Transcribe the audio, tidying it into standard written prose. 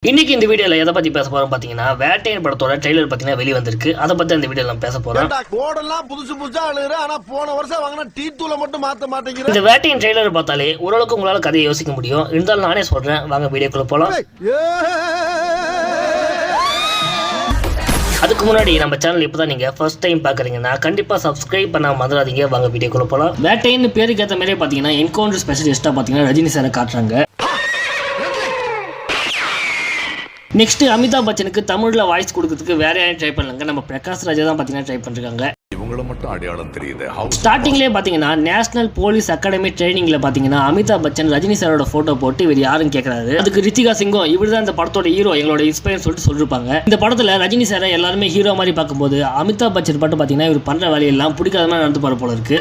இன்னைக்கு இந்த வீடியோல எதை பத்தி பேச போறோம் பாத்தீங்கன்னா வேட்டையன் படத்தோட ட்ரெய்லர் பாத்தீங்கன்னா வெளிய வந்திருக்கு. அத பத்தி இந்த வீடியோல நம்ம பேச போறோம். கோடெல்லாம் புதுசா அழுகுற ஆனா போன வருஷம் வாங்குன டீ தூள மட்டும் மாத்த மாட்டேங்கிற. இந்த வேட்டையன் ட்ரெய்லர் பார்த்தாலே ஓரளவுக்கு உங்களால கதையை யோசிக்க முடியும். இருந்தாலும் நானே சொல்றேன், வாங்க வீடியோக்குள்ள போலாம். அதுக்கு முன்னாடி நம்ம சேனல் இப்பதான் நீங்க ஃபர்ஸ்ட் டைம் பாக்குறீங்கன்னா கண்டிப்பா சப்ஸ்கிரைப் பண்ண மறந்துடாதீங்க. வாங்க வீடியோக்குள்ள போலாம். வேட்டையன் பேருக்கு ஏத்த மாதிரியே பாத்தீங்கன்னா என்கவுண்டர் ஸ்பெஷலிஸ்டா பாத்தீங்கன்னா ரஜினி சாரை காட்டுறாங்க. நெக்ஸ்ட் அமிதாப் பச்சனுக்கு தமிழ்ல வாய்ஸ் கொடுக்கிறதுக்கு வேற யாரும் ட்ரை பண்ணலங்க. நம்ம பிரகாஷ் ராஜா தான் பாத்தீங்கன்னா ட்ரை பண்ணிருக்காங்க. இவங்கள மட்டும் அடையாளம் தெரியுது. ஸ்டார்டிங்லேயே பாத்தீங்கன்னா நேஷனல் போலீஸ் அகாடமி ட்ரைனிங்ல பாத்தீங்கன்னா அமிதாப் பச்சன் ரஜினி சாரோட போட்டோ போட்டு இவர் யாருன்னு கேட்கறாரு. அதுக்கு ரித்திகா சிங்கும் இவர் தான் இந்த படத்தோட ஹீரோ, எங்களோட இன்ஸ்பயர் சொல்லிட்டு சொல்லிருப்பாங்க. இந்த படத்துல ரஜினி சாரை எல்லாருமே ஹீரோ மாதிரி பார்க்கும்போது அமிதாப் பச்சன் மட்டும் பாத்தீங்கன்னா இவர் பண்ற வேலையெல்லாம் பிடிக்காத மாதிரி நடந்து போற போல இருக்கு.